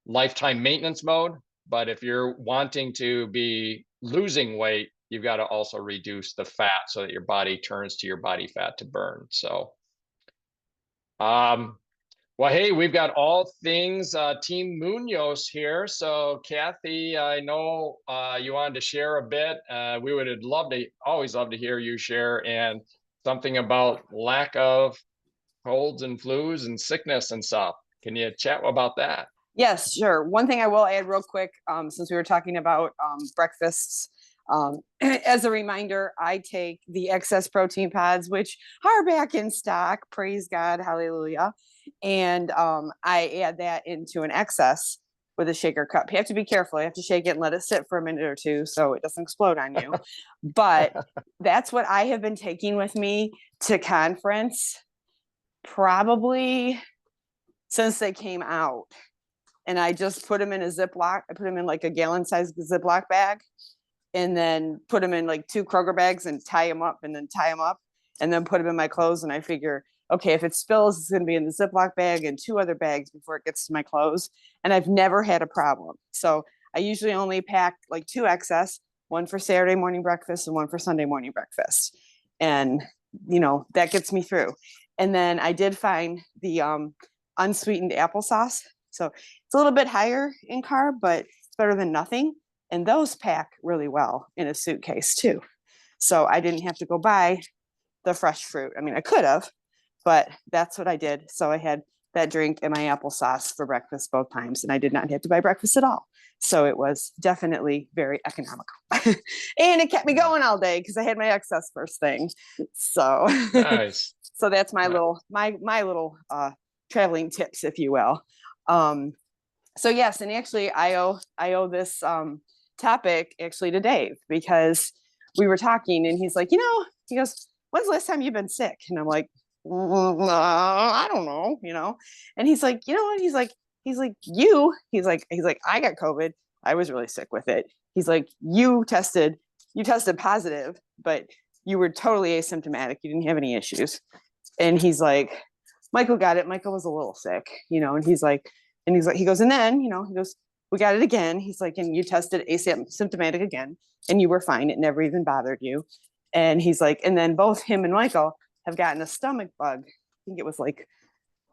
lifetime maintenance mode. But if you're wanting to be losing weight, you've got to also reduce the fat so that your body turns to your body fat to burn. So well, hey, we've got all things Team Munoz here. So Kathy, I know you wanted to share a bit. We would always love to hear you share, and something about lack of colds and flus and sickness and stuff. Can you chat about that? Yes, sure. One thing I will add real quick, since we were talking about breakfasts, as a reminder, I take the excess protein pods, which are back in stock. Praise God, hallelujah. And I add that into an excess with a shaker cup. You have to be careful. You have to shake it and let it sit for a minute or two so it doesn't explode on you. But that's what I have been taking with me to conference probably since they came out. And I just put them in a Ziploc. I put them in like a gallon size Ziploc bag, and then put them in like 2 Kroger bags and tie them up, and then put them in my clothes. And I figure, okay, if it spills, it's going to be in the Ziploc bag and 2 other bags before it gets to my clothes. And I've never had a problem. So I usually only pack like 2 excess, one for Saturday morning breakfast and one for Sunday morning breakfast. And, that gets me through. And then I did find the unsweetened applesauce. So it's a little bit higher in carb, but it's better than nothing. And those pack really well in a suitcase too. So I didn't have to go buy the fresh fruit. I mean, I could have, but that's what I did. So I had that drink and my applesauce for breakfast both times, and I did not have to buy breakfast at all. So it was definitely very economical. And it kept me going all day because I had my excess first thing. So Nice. So that's my little traveling tips, if you will. So yes, and actually I owe this topic actually to Dave, because we were talking and he's like, he goes, when's the last time you've been sick? And I'm like, I don't know, and he's like, you know what? He's like, I got COVID. I was really sick with it. He's like, you tested positive, but you were totally asymptomatic. You didn't have any issues. And he's like, Michael got it. Michael was a little sick, and he goes, and then, he goes, we got it again. He's like, and you tested asymptomatic again, and you were fine. It never even bothered you. And he's like, and then both him and Michael have gotten a stomach bug. I think it was like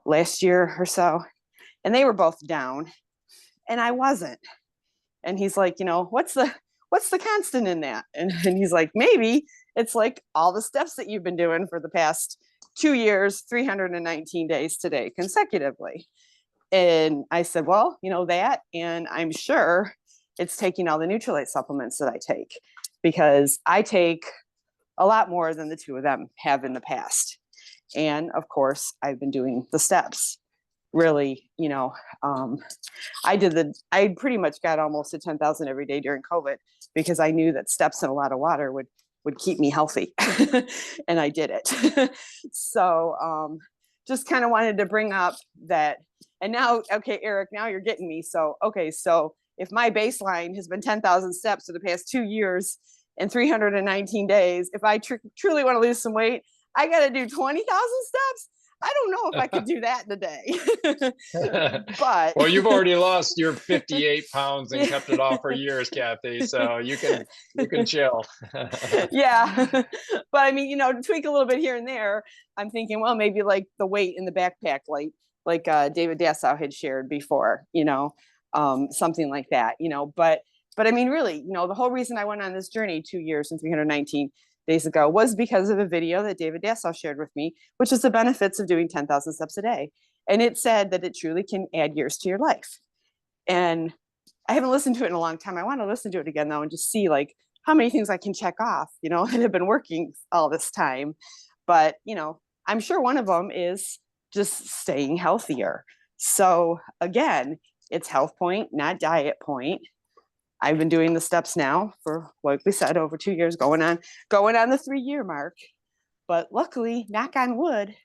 last year or so. And they were both down and I wasn't. And he's like, what's the constant in that? And he's like, maybe it's like all the steps that you've been doing for the past, 2 years, 319 days today consecutively. And I said, well, you know that, and I'm sure it's taking all the Nutrilite supplements that I take, because I take a lot more than the two of them have in the past. And of course, I've been doing the steps. Really, you know, I pretty much got almost to 10,000 every day during COVID, because I knew that steps and a lot of water would keep me healthy. And I did it. So just kind of wanted to bring up that. And now, okay, Eric, now you're getting me. So, okay, so if my baseline has been 10,000 steps for the past 2 years and 319 days, if I truly want to lose some weight, I got to do 20,000 steps. I don't know if I could do that in a day. But well, you've already lost your 58 pounds and kept it off for years, Kathy. So you can chill. Yeah. But I mean, you know, to tweak a little bit here and there, I'm thinking, well, maybe like the weight in the backpack, like David Dassow had shared before, you know, something like that, you know, but I mean, really, you know, the whole reason I went on this journey 2 years and 319 days ago was because of a video that David Dassow shared with me, which is the benefits of doing 10,000 steps a day. And it said that it truly can add years to your life. And I haven't listened to it in a long time. I want to listen to it again though, and just see like how many things I can check off, you know, that have been working all this time. But, you know, I'm sure one of them is just staying healthier. So again, it's HealthPointe, not DietPointe. I've been doing the steps now for, like we said, over 2 years, going on the 3-year mark. But luckily, knock on wood,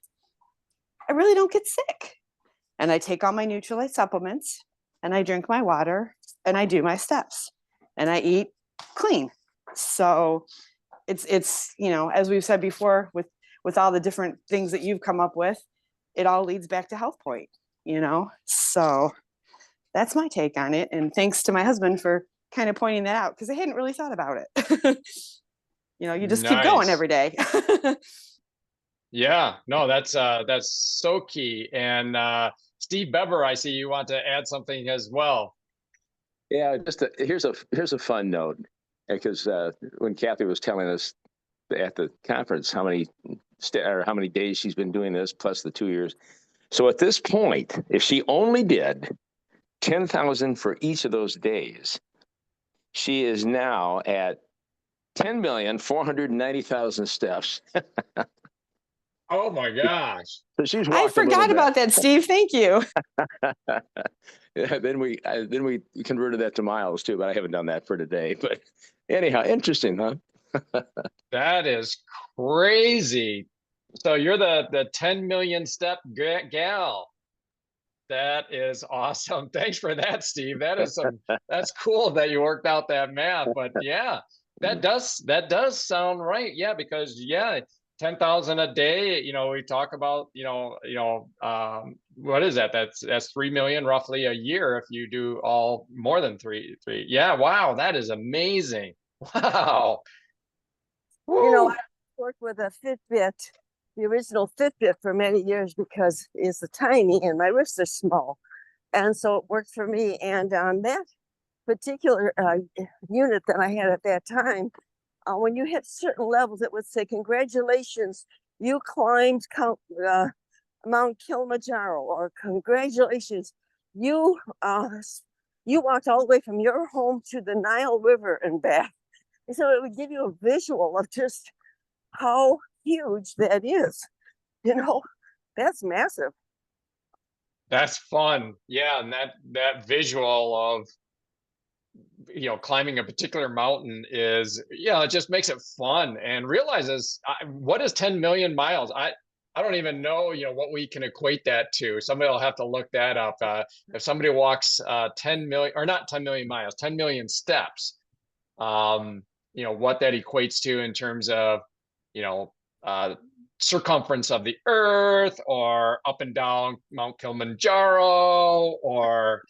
I really don't get sick. And I take all my Nutrilite supplements, and I drink my water, and I do my steps, and I eat clean. So it's you know, as we've said before, with all the different things that you've come up with, it all leads back to HealthPointe, you know. So that's my take on it. And thanks to my husband for kind of pointing that out, because I hadn't really thought about it. You know, you just keep going every day. Yeah, no, that's so key. And Steve Bever, I see you want to add something as well. Yeah, here's a fun note, because when Kathy was telling us at the conference how many days she's been doing this plus the 2 years. So at this point, if she only did 10,000 for each of those days, she is now at 10,490,000 steps. Oh my gosh. So she's I forgot about that, Steve. Thank you. Yeah, then we converted that to miles too, but I haven't done that for today. But anyhow, interesting, huh? That is crazy. So you're the 10 million step gal. That is awesome. Thanks for that, Steve. That's cool that you worked out that math. But yeah, that does sound right. Yeah, because 10,000 a day, you know, we talk about, what is that? That's 3 million roughly a year if you do all more than three. Yeah, wow, that is amazing. Wow. You know, Woo. I worked with a Fitbit, the original Fitbit, for many years because it's tiny and my wrists are small. And so it worked for me. And on that particular unit that I had at that time, when you hit certain levels, it would say, congratulations, you climbed Mount Kilimanjaro, or congratulations, you walked all the way from your home to the Nile River and back. And so it would give you a visual of just how huge that is. You know, that's massive. That's fun. Yeah, and that visual of, you know, climbing a particular mountain is, it just makes it fun, and realizes what is 10 million miles. I don't even know, you know, what we can equate that to. Somebody will have to look that up. If somebody walks 10 million, or not 10 million miles, 10 million steps, you know, what that equates to in terms of, you know, circumference of the earth, or up and down Mount Kilimanjaro, or,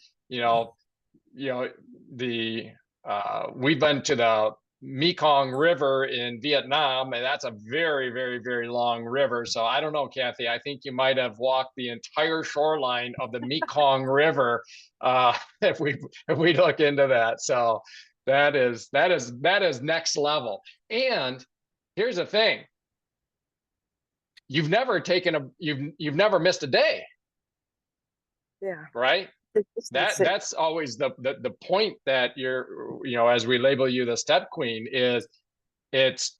we've been to the Mekong River in Vietnam, and that's a very, very, very long river. So I don't know, Kathy, I think you might have walked the entire shoreline of the Mekong River if we look into that. So that is next level. And here's the thing. you've never taken you've never missed a day, Yeah. right? That's always the point that as we label you the step queen, is it's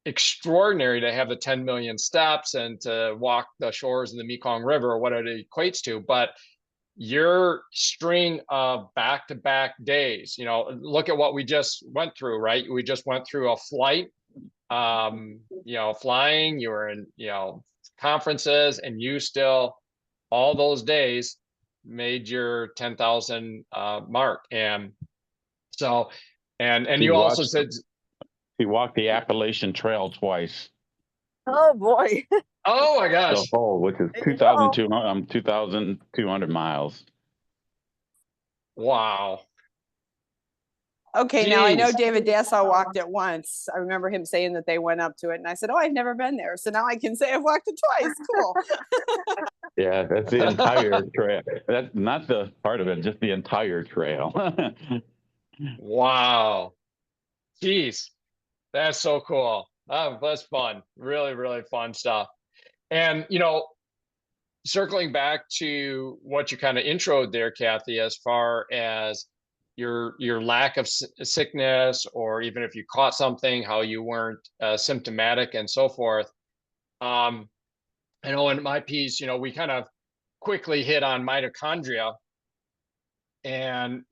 extraordinary to have the 10 million steps and to walk the shores of the Mekong River, or what it equates to. But your string of back-to-back days, look at what we just went through, right? We just went through a flight, flying, you were in, conferences, and you still, all those days, made your 10,000 mark. And so, and you also said, he walked the Appalachian Trail twice. Oh boy. oh my gosh. The whole, which is 2,200 miles. Wow. Okay, now I know Jeez. David Dassaw walked it once. I remember him saying that they went up to it, and I said, "Oh, I've never been there." So now I can say I've walked it twice. Cool. Yeah, that's the entire trail. That's not the part of it, just the entire trail. Wow. Jeez. That's so cool. Oh, that's fun. Really, really fun stuff. And, circling back to what you kind of introed there, Kathy, as far as your lack of sickness, or even if you caught something, how you weren't symptomatic and so forth. I know in my piece, we kind of quickly hit on mitochondria, and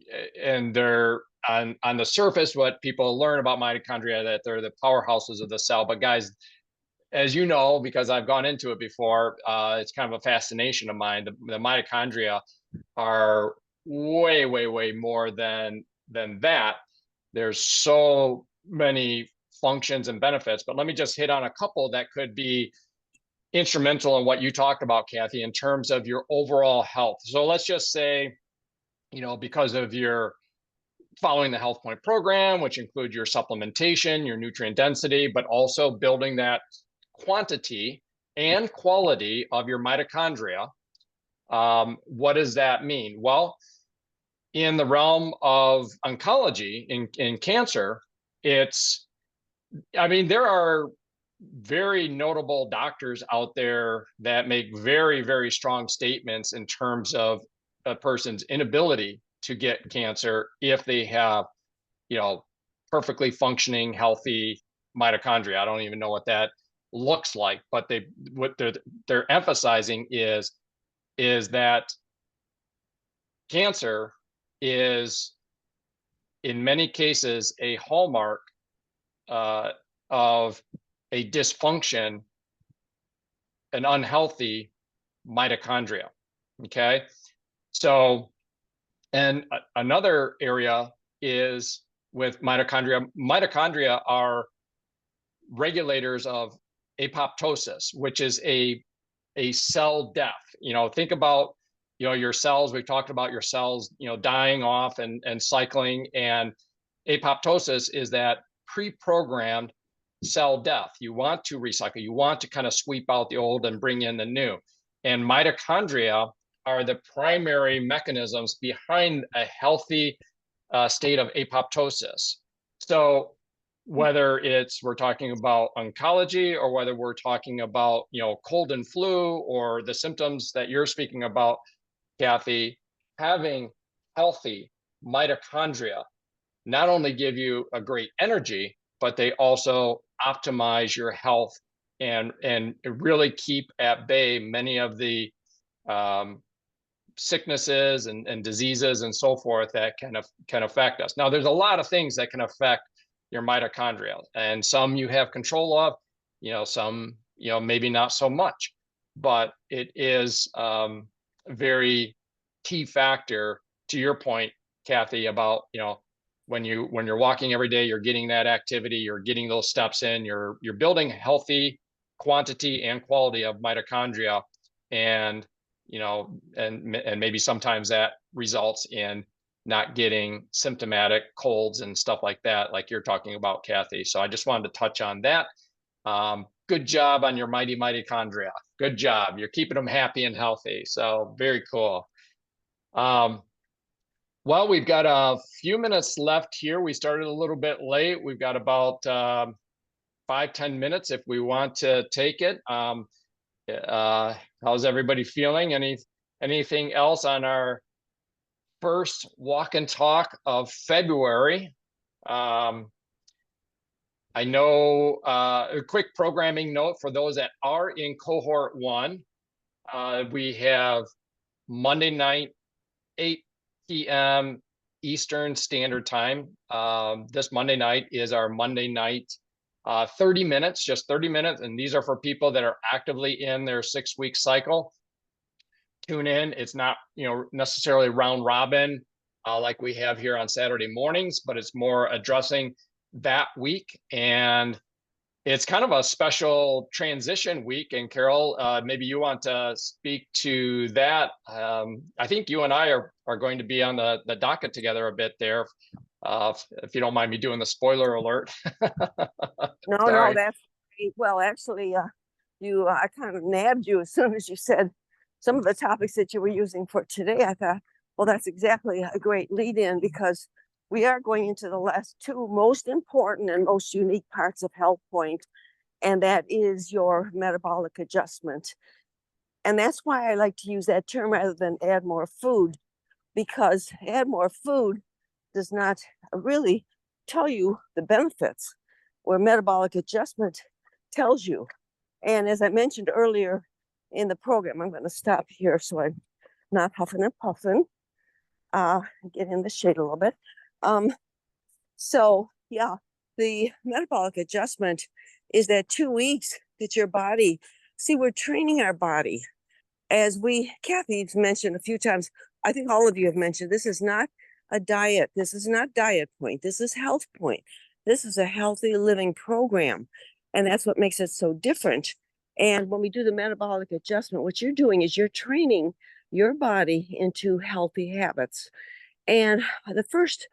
they're on the surface, what people learn about mitochondria, that they're the powerhouses of the cell. But guys, as you know, because I've gone into it before, it's kind of a fascination of mine. The mitochondria are way, way, way more than that. There's so many functions and benefits, but let me just hit on a couple that could be instrumental in what you talked about, Kathy, in terms of your overall health. So let's just say, because of your following the HealthPointe program, which includes your supplementation, your nutrient density, but also building that quantity and quality of your mitochondria. What does that mean? Well, in the realm of oncology, in cancer, there are very notable doctors out there that make very, very strong statements in terms of a person's inability to get cancer if they have, perfectly functioning, healthy mitochondria. I don't even know what that looks like, but what they're emphasizing is that cancer is, in many cases, a hallmark of a dysfunction, an unhealthy mitochondria. Okay. So, and another area is with mitochondria. Mitochondria are regulators of apoptosis, which is a cell death. Think about, your cells. We've talked about your cells, dying off and cycling, and apoptosis is that pre-programmed cell death. You want to recycle, you want to kind of sweep out the old and bring in the new. And mitochondria are the primary mechanisms behind a healthy state of apoptosis. So whether we're talking about oncology, or whether we're talking about, cold and flu, or the symptoms that you're speaking about, Kathy, having healthy mitochondria not only give you a great energy, but they also optimize your health and really keep at bay many of the sicknesses and diseases and so forth that can affect us. Now, there's a lot of things that can affect your mitochondria, and some you have control of, some, maybe not so much, but it is a very key factor, to your point, Kathy, about, when you're walking every day, you're getting that activity, you're getting those steps in, you're building healthy quantity and quality of mitochondria, and and maybe sometimes that results in not getting symptomatic colds and stuff like that, like you're talking about, Kathy. So I just wanted to touch on that. Good job on your mighty mitochondria. Good job. You're keeping them happy and healthy. So very cool. Well, we've got a few minutes left here. We started a little bit late. We've got about 5-10 minutes if we want to take it. How's everybody feeling? Anything else on our first walk and talk of February? I know a quick programming note for those that are in cohort 1. We have Monday night, 8 p.m. Eastern Standard Time. This Monday night is our Monday night 30 minutes, just 30 minutes. And these are for people that are actively in their 6-week cycle. Tune in. It's not, necessarily round robin like we have here on Saturday mornings, but it's more addressing that week. And it's kind of a special transition week. And Carol, maybe you want to speak to that. I think you and I are going to be on the docket together a bit there. If you don't mind me doing the spoiler alert. No, Sorry. that's great. Well, actually, I kind of nabbed you as soon as you said some of the topics that you were using for today. I thought, well, that's exactly a great lead in, because we are going into the last 2 most important and most unique parts of HealthPointe, and that is your metabolic adjustment. And that's why I like to use that term rather than add more food, because add more food does not really tell you the benefits, where metabolic adjustment tells you. And as I mentioned earlier in the program, I'm going to stop here so I'm not huffing and puffing, get in the shade a little bit. So yeah, the metabolic adjustment is that 2 weeks that your body, see, we're training our body. As Kathy's mentioned a few times, I think all of you have mentioned, this is not a diet. This is not DietPointe. This is HealthPointe. This is a healthy living program. And that's what makes it so different. And when we do the metabolic adjustment, what you're doing is you're training your body into healthy habits. And the first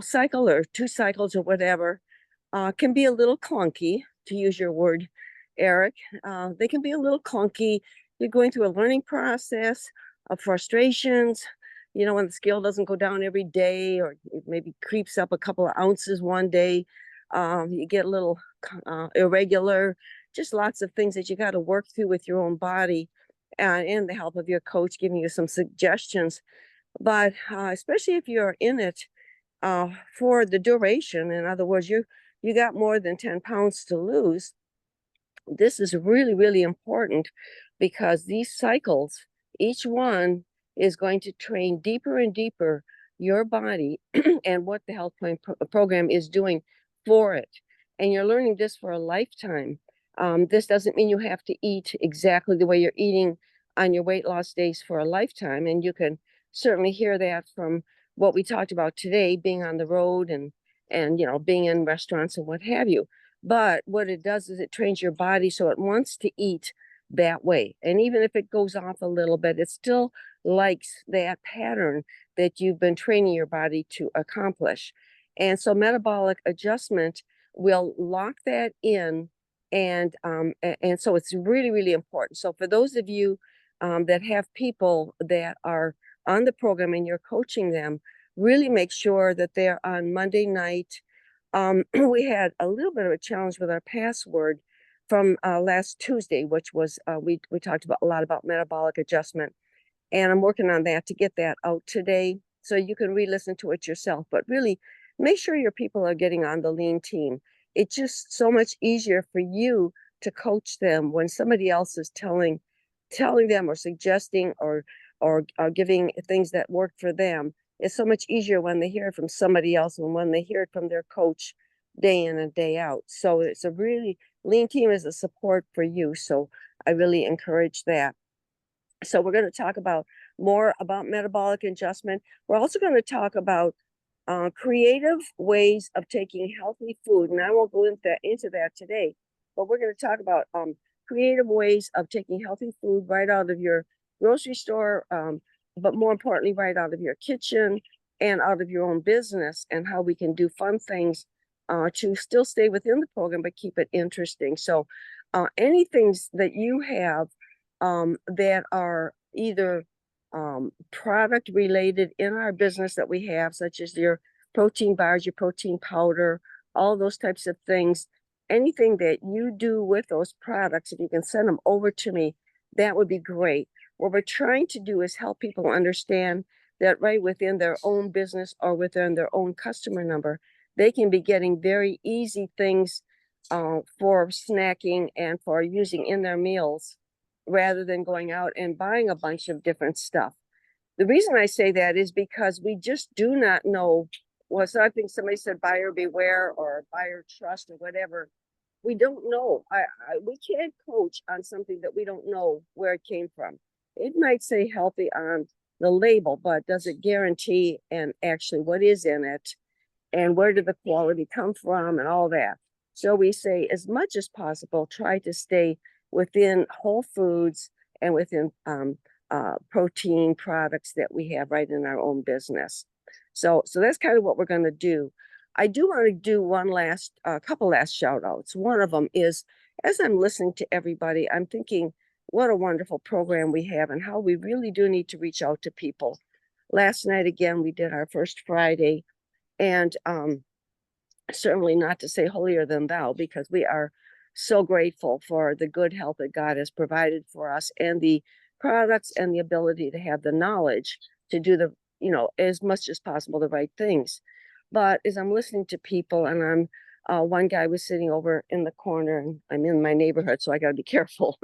cycle or 2 cycles or whatever can be a little clunky, to use your word, Eric. They can be a little clunky. You're going through a learning process of frustrations. When the scale doesn't go down every day, or it maybe creeps up a couple of ounces one day, you get a little irregular, just lots of things that you got to work through with your own body, and the help of your coach giving you some suggestions. But especially if you're in it for the duration, in other words, you got more than 10 pounds to lose, this is really, really important, because these cycles, each one is going to train deeper and deeper your body and what the HealthPointe program is doing for it. And you're learning this for a lifetime. This doesn't mean you have to eat exactly the way you're eating on your weight loss days for a lifetime. And you can certainly hear that from what we talked about today, being on the road and being in restaurants and what have you. But what it does is it trains your body so it wants to eat that way. And even if it goes off a little bit, it still likes that pattern that you've been training your body to accomplish. And so metabolic adjustment will lock that in. And so it's really, really important. So for those of you that have people that are on the program and you're coaching them, really make sure that they're on Monday night. We had a little bit of a challenge with our password from last Tuesday, which was we talked about a lot about metabolic adjustment, and I'm working on that to get that out today so you can re-listen to it yourself. But really, make sure your people are getting on the lean team. It's just so much easier for you to coach them when somebody else is telling them or suggesting or giving things that work for them. It's so much easier when they hear it from somebody else and when they hear it from their coach day in and day out. So it's a really, lean team is a support for you. So I really encourage that. So we're going to talk more about metabolic adjustment. We're also going to talk about creative ways of taking healthy food. And I won't go into that today, but we're going to talk about creative ways of taking healthy food right out of your grocery store, but more importantly, right out of your kitchen and out of your own business, and how we can do fun things to still stay within the program, but keep it interesting. So any things that you have that are either product related in our business that we have, such as your protein bars, your protein powder, all those types of things, anything that you do with those products, if you can send them over to me, that would be great. What we're trying to do is help people understand that right within their own business or within their own customer number, they can be getting very easy things for snacking and for using in their meals rather than going out and buying a bunch of different stuff. The reason I say that is because we just do not know. Well, so I think somebody said buyer beware or buyer trust or whatever. We don't know. We can't coach on something that we don't know where it came from. It might say healthy on the label, but does it guarantee and actually what is in it and where did the quality come from and all that? So we say as much as possible, try to stay within whole foods and within protein products that we have right in our own business. So that's kind of what we're going to do. I do want to do one last, couple last shout outs. One of them is, as I'm listening to everybody, I'm thinking what a wonderful program we have and how we really do need to reach out to people. Last night, again, we did our first Friday, and certainly not to say holier than thou, because we are so grateful for the good health that God has provided for us and the products and the ability to have the knowledge to do the, as much as possible, the right things. But as I'm listening to people, and one guy was sitting over in the corner, and I'm in my neighborhood, so I got to be careful.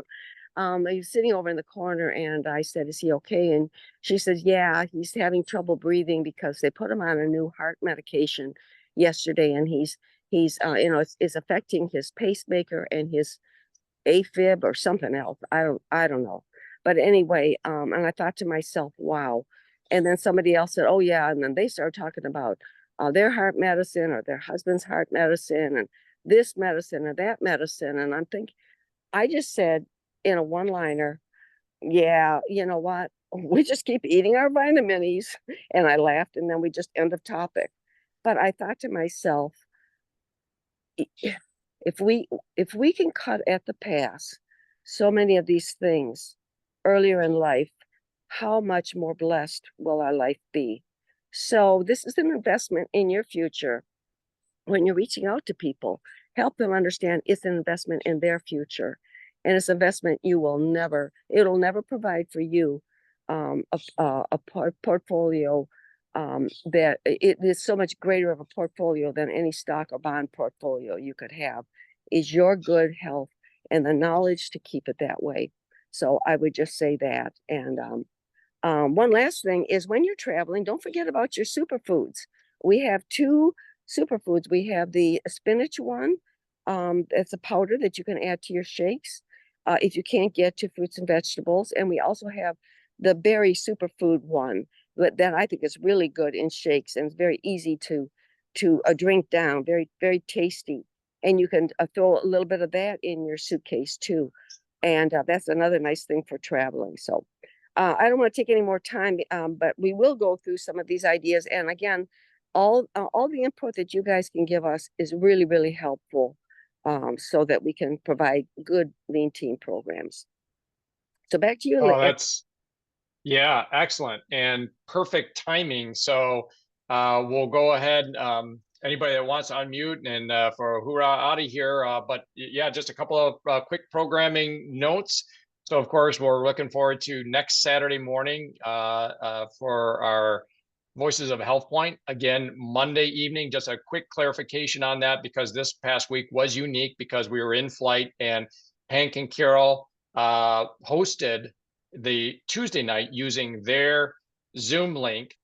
He was sitting over in the corner, and I said, "Is he okay?" And she said, "Yeah, he's having trouble breathing because they put him on a new heart medication yesterday, and he's it's affecting his pacemaker and his AFib or something else. I don't know. But anyway, and I thought to myself, wow. And then somebody else said, oh yeah. And then they started talking about their heart medicine or their husband's heart medicine and this medicine or that medicine. And I'm thinking, I just said in a one-liner, yeah, you know what? We just keep eating our vitamins. And I laughed, and then we just end of topic. But I thought to myself, if we can cut at the pass so many of these things earlier in life, how much more blessed will our life be? So this is an investment in your future. When you're reaching out to people, help them understand it's an investment in their future, and it's an investment it'll never provide for you a portfolio that it is so much greater of a portfolio than any stock or bond portfolio you could have, is your good health and the knowledge to keep it that way. So I would just say that. And one last thing is, when you're traveling, don't forget about your superfoods. We have two superfoods. We have the spinach one. It's a powder that you can add to your shakes if you can't get to fruits and vegetables. And we also have the berry superfood one that I think is really good in shakes, and it's very easy to drink down, very, very tasty. And you can throw a little bit of that in your suitcase too. And that's another nice thing for traveling. So I don't want to take any more time, but we will go through some of these ideas. And again, all the input that you guys can give us is really, really helpful, so that we can provide good lean team programs. So back to you. Oh, yeah, excellent and perfect timing. So we'll go ahead. Anybody that wants to unmute and for hoorah out of here. But yeah, just a couple of quick programming notes. So of course, we're looking forward to next Saturday morning for our Voices of HealthPointe. Again, Monday evening, just a quick clarification on that, because this past week was unique because we were in flight, and Hank and Carol hosted the Tuesday night using their Zoom link,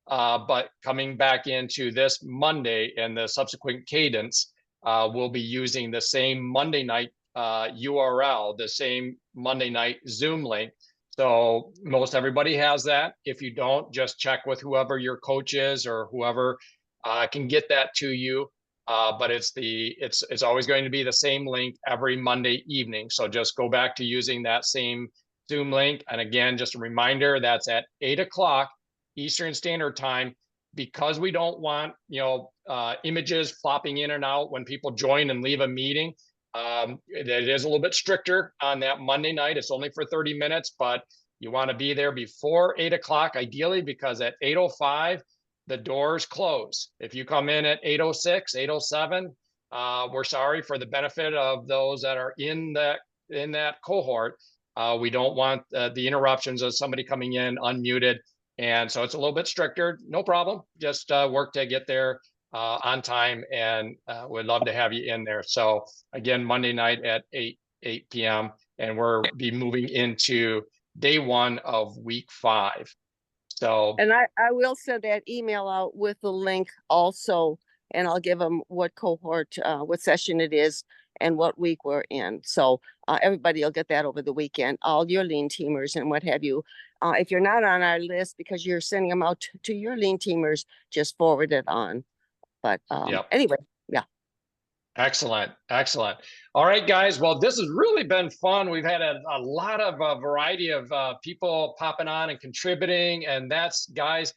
but coming back into this Monday and the subsequent cadence, we'll be using the same Monday night URL, the same Monday night Zoom link. So most everybody has that. If you don't, just check with whoever your coach is or whoever can get that to you. But it's always going to be the same link every Monday evening. So just go back to using that same Zoom link. And again, just a reminder, that's at 8 o'clock Eastern Standard Time, because we don't want, images flopping in and out when people join and leave a meeting. It is a little bit stricter on that Monday night. It's only for 30 minutes, but you want to be there before 8 o'clock, ideally, because at 8:05, the doors close. If you come in at 8:06, 8:07, We're sorry for the benefit of those that are in that cohort. We don't want the interruptions of somebody coming in unmuted. And so it's a little bit stricter. No problem. Just work to get there on time, and we'd love to have you in there. So again, Monday night at 8 p.m. and we're be moving into day 1 of week 5. So And I will send that email out with the link also, and I'll give them what cohort, what session it is and what week we're in. So everybody will get that over the weekend, all your lean teamers and what have you. If you're not on our list because you're sending them out to your lean teamers, just forward it on. But Yep. anyway, yeah. Excellent. Excellent. All right, guys. Well, this has really been fun. We've had a lot of variety of people popping on and contributing. And that's, guys,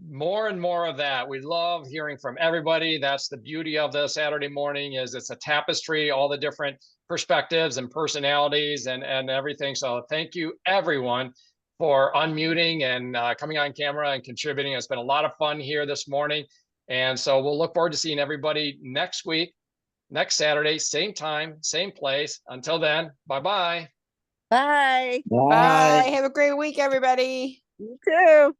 more and more of that. We love hearing from everybody. That's the beauty of the Saturday morning, is it's a tapestry, all the different perspectives and personalities and everything. So thank you, everyone, for unmuting and coming on camera and contributing. It's been a lot of fun here this morning. And so we'll look forward to seeing everybody next week. Next Saturday, same time, same place. Until then, bye-bye. Bye. Bye. Have a great week, everybody. You too.